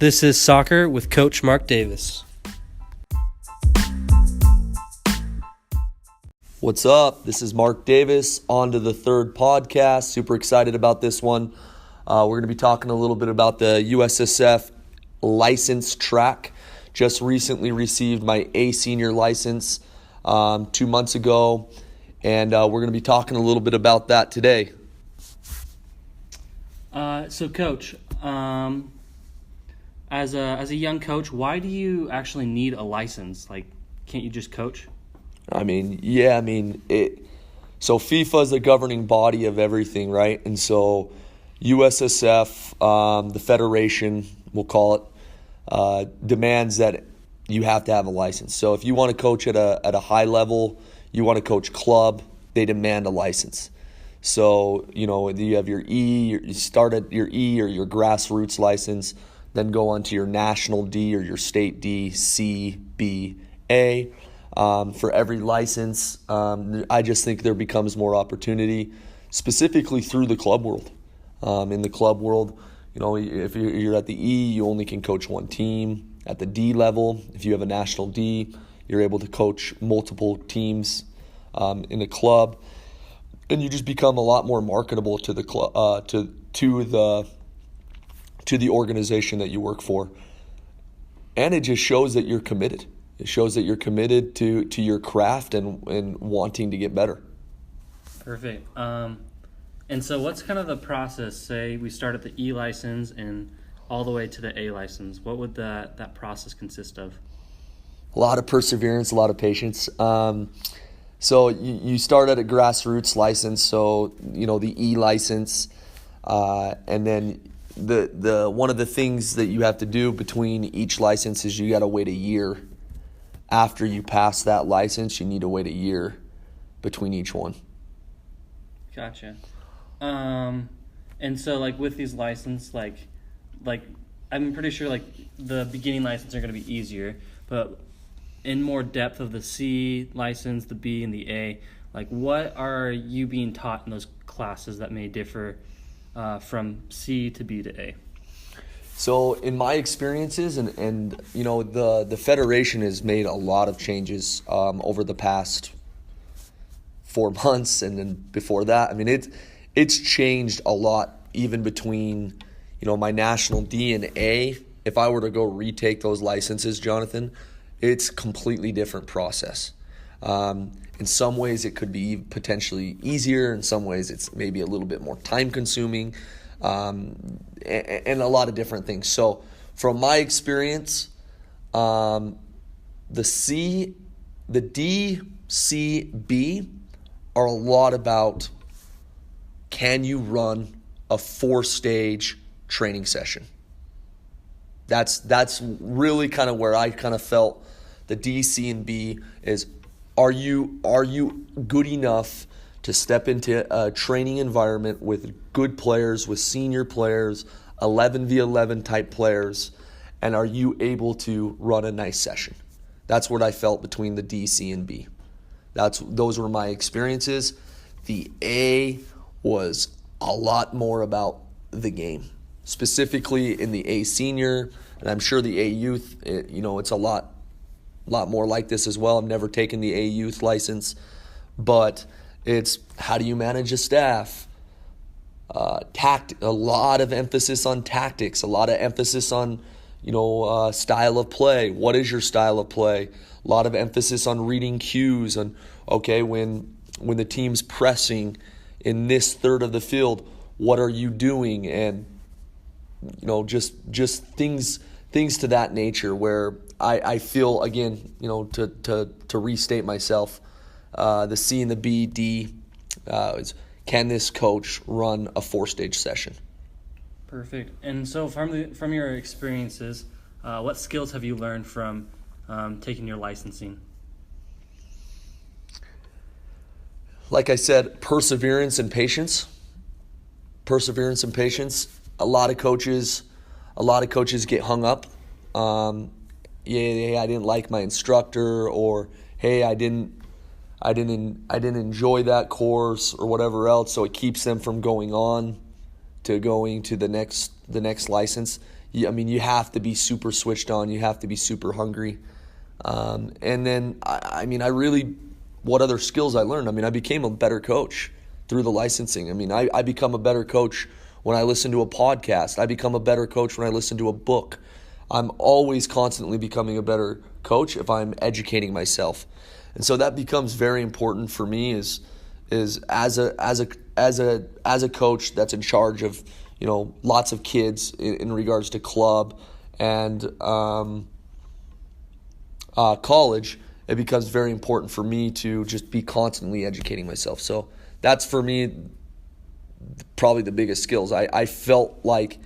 This is Soccer with Coach Mark Davis. What's up? This is Mark Davis, on to the third podcast. Super excited about this one. We're going to be talking a little bit about the USSF license track. Just recently received my A senior license 2 months ago, and we're going to be talking a little bit about that today. So Coach, as a young coach, why do you actually need a license? Like, can't you just coach? So FIFA is the governing body of everything, right? And so USSF, the federation, we'll call it, demands that you have to have a license. So if you want to coach at a high level, you want to coach club, they demand a license. So, you have your E, you start at your E or your grassroots license, then go on to your national D or your state D, C, B, A. For every license, I just think there becomes more opportunity, specifically through the club world. In the club world, if you're at the E, you only can coach one team. At the D level, if you have a national D, you're able to coach multiple teams in a club, and you just become a lot more marketable to the club, to the organization that you work for, and it just shows that you're committed. It shows that you're committed to your craft and wanting to get better. Perfect. And so what's kind of the process? Say we start at the E license and all the way to the A license. What would that process consist of? A lot of perseverance, a lot of patience. So you start at a grassroots license, so the E license, and then the one of the things that you have to do between each license is you got to wait a year. After you pass that license, you need to wait a year between each one. Gotcha. And so with these licenses, like I'm pretty sure the beginning license are going to be easier, but in more depth of the C license, the B, and the A, what are you being taught in those classes that may differ from C to B to A? So in my experiences, and the federation has made a lot of changes over the past 4 months, and then before that, it's changed a lot even between my national D and A. If I were to go retake those licenses, Jonathan, it's a completely different process. In some ways, it could be potentially easier. In some ways, it's maybe a little bit more time-consuming, and a lot of different things. So, from my experience, the D, C, B are a lot about, can you run a 4-stage training session? That's really kind of where I kind of felt the D, C, and B is, are you good enough to step into a training environment with good players, with senior players, 11v11 type players, and are you able to run a nice session? That's what I felt between the D, C, and B. Those were my experiences. The A was a lot more about the game, specifically in the A senior, and I'm sure the A youth, it's a lot more like this as well. I've never taken the A youth license, but it's how do you manage a staff? A lot of emphasis on tactics, a lot of emphasis on style of play. What is your style of play? A lot of emphasis on reading cues, and when the team's pressing in this third of the field, what are you doing? And just things to that nature, where I feel, again, to restate myself, the C and the B, D is, can this coach run a 4-stage session? Perfect. And so from your experiences, what skills have you learned from taking your licensing? Like I said, perseverance and patience. A lot of coaches get hung up. I didn't like my instructor, or hey, I didn't enjoy that course, or whatever else. So it keeps them from going to the next license. you have to be super switched on. You have to be super hungry. And then, what other skills I learned? I became a better coach through the licensing. I become a better coach when I listen to a podcast. I become a better coach when I listen to a book. I'm always constantly becoming a better coach if I'm educating myself. And so that becomes very important for me is as a coach that's in charge of, lots of kids in regards to club and college. It becomes very important for me to just be constantly educating myself. So that's for me probably the biggest skills. I felt like,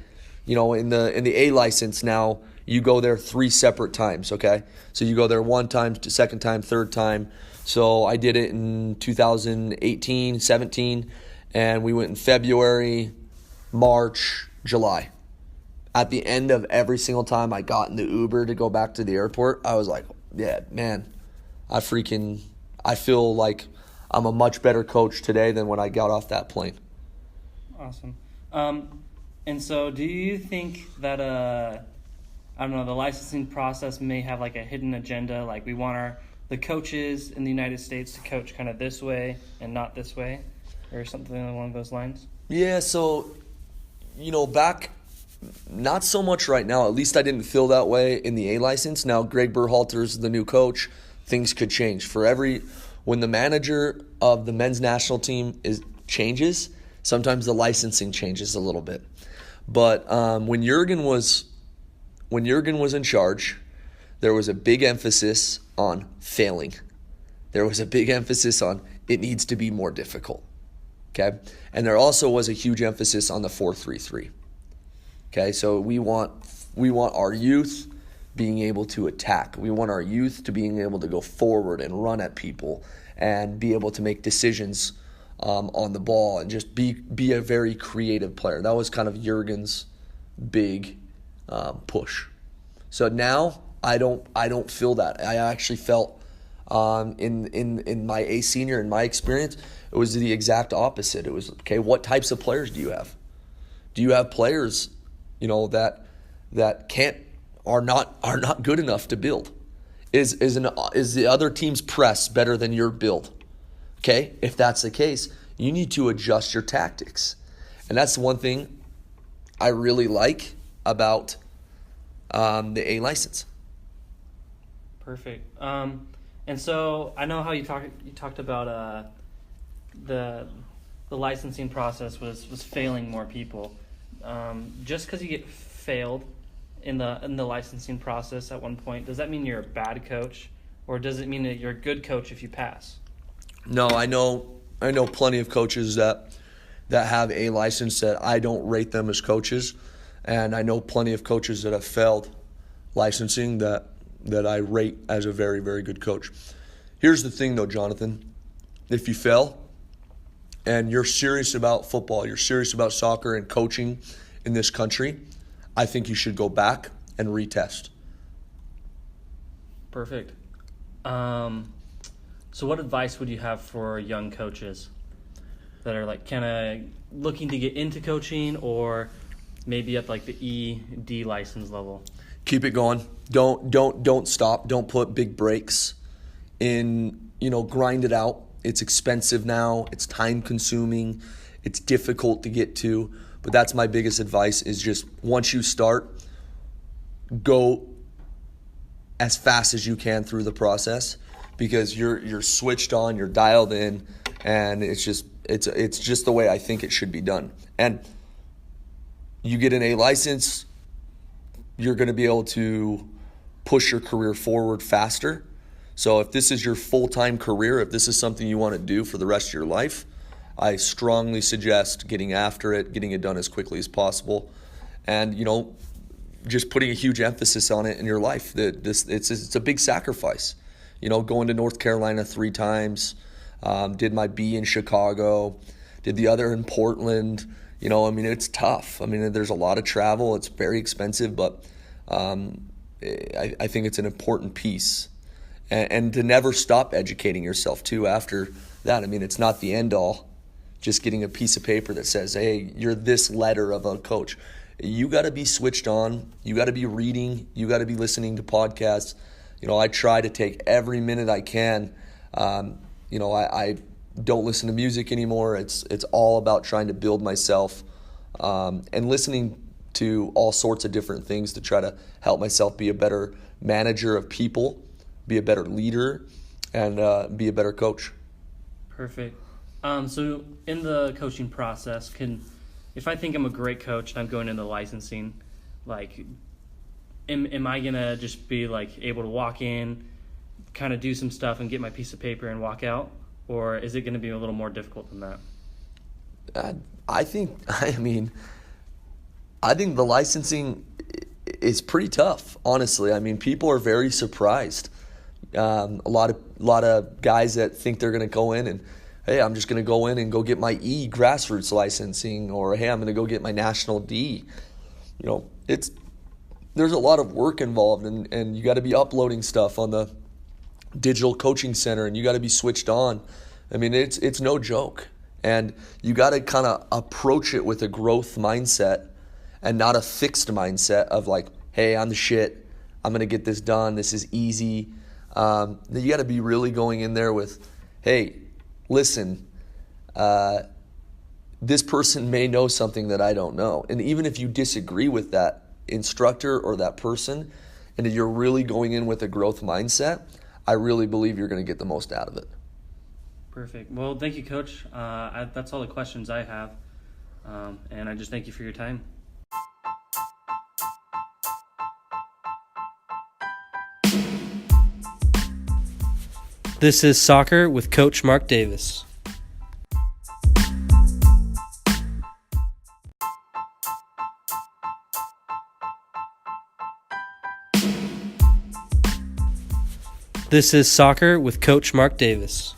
in the A license now, you go there 3 separate times, okay? So you go there 1 time, second time, third time. So I did it in 2018, 17, and we went in February, March, July. At the end of every single time I got in the Uber to go back to the airport, I was like, yeah, man, I feel like I'm a much better coach today than when I got off that plane. Awesome. And so do you think that, the licensing process may have like a hidden agenda? Like we want the coaches in the United States to coach kind of this way and not this way, or something along those lines? Yeah, so, back, not so much right now. At least I didn't feel that way in the A license. Now, Greg Berhalter's the new coach. Things could change. When the manager of the men's national team changes, sometimes the licensing changes a little bit. But when Jurgen was in charge, there was a big emphasis on failing. There was a big emphasis on it needs to be more difficult. Okay? And there also was a huge emphasis on the 4-3-3. Okay? So we want our youth being able to attack. We want our youth to being able to go forward and run at people and be able to make decisions on the ball and just be a very creative player. That was kind of Jurgen's big push. So now I don't feel that. I actually felt in my A senior, in my experience, it was the exact opposite. It was, okay, what types of players do you have? Do you have players, that are not good enough to build? Is the other team's press better than your build? Okay, if that's the case, you need to adjust your tactics. And that's the one thing I really like about the A license. Perfect. And so I know how you talked about the licensing process was failing more people. Just because you get failed in the licensing process at one point, does that mean you're a bad coach, or does it mean that you're a good coach if you pass? No, I know plenty of coaches that have a license that I don't rate them as coaches, and I know plenty of coaches that have failed licensing that I rate as a very, very good coach. Here's the thing though, Jonathan. If you fail and you're serious about football, you're serious about soccer and coaching in this country, I think you should go back and retest. Perfect. So what advice would you have for young coaches that are like kind of looking to get into coaching, or maybe at like the ED license level? Keep it going. Don't stop. Don't put big breaks in, grind it out. It's expensive now. It's time consuming. It's difficult to get to. But that's my biggest advice is just once you start, go as fast as you can through the process, because you're switched on, you're dialed in, and it's just the way I think it should be done. And you get an A license, you're going to be able to push your career forward faster. So if this is your full-time career, if this is something you want to do for the rest of your life, I strongly suggest getting after it, getting it done as quickly as possible, and just putting a huge emphasis on it in your life. It's a big sacrifice. Going to North Carolina 3 times, did my B in Chicago, did the other in Portland. It's tough. There's a lot of travel. It's very expensive, but I think it's an important piece. And to never stop educating yourself, too, after that. It's not the end all, just getting a piece of paper that says, hey, you're this letter of a coach. you got to be switched on. You got to be reading. You got to be listening to podcasts. I try to take every minute I can. I don't listen to music anymore. It's all about trying to build myself and listening to all sorts of different things to try to help myself be a better manager of people, be a better leader, and be a better coach. Perfect. So in the coaching process, if I think I'm a great coach and I'm going into licensing, like, am I gonna just be like able to walk in, kind of do some stuff and get my piece of paper and walk out, or is it going to be a little more difficult than that? I think the licensing is pretty tough, honestly. I mean, people are very surprised. A lot of guys that think they're going to go in and, hey, I'm just going to go in and go get my E grassroots licensing, or hey, I'm going to go get my national D. There's a lot of work involved, and you got to be uploading stuff on the digital coaching center, and you got to be switched on. I mean, it's no joke, and you got to kind of approach it with a growth mindset and not a fixed mindset of like, hey, I'm the shit, I'm gonna get this done, this is easy. You got to be really going in there with, hey, listen, this person may know something that I don't know, and even if you disagree with that instructor or that person, and you're really going in with a growth mindset, I really believe you're going to get the most out of it. Perfect. Well, thank you, Coach. That's all the questions I have, and I just thank you for your time. This is Soccer with Coach Mark Davis. This is Soccer with Coach Mark Davis.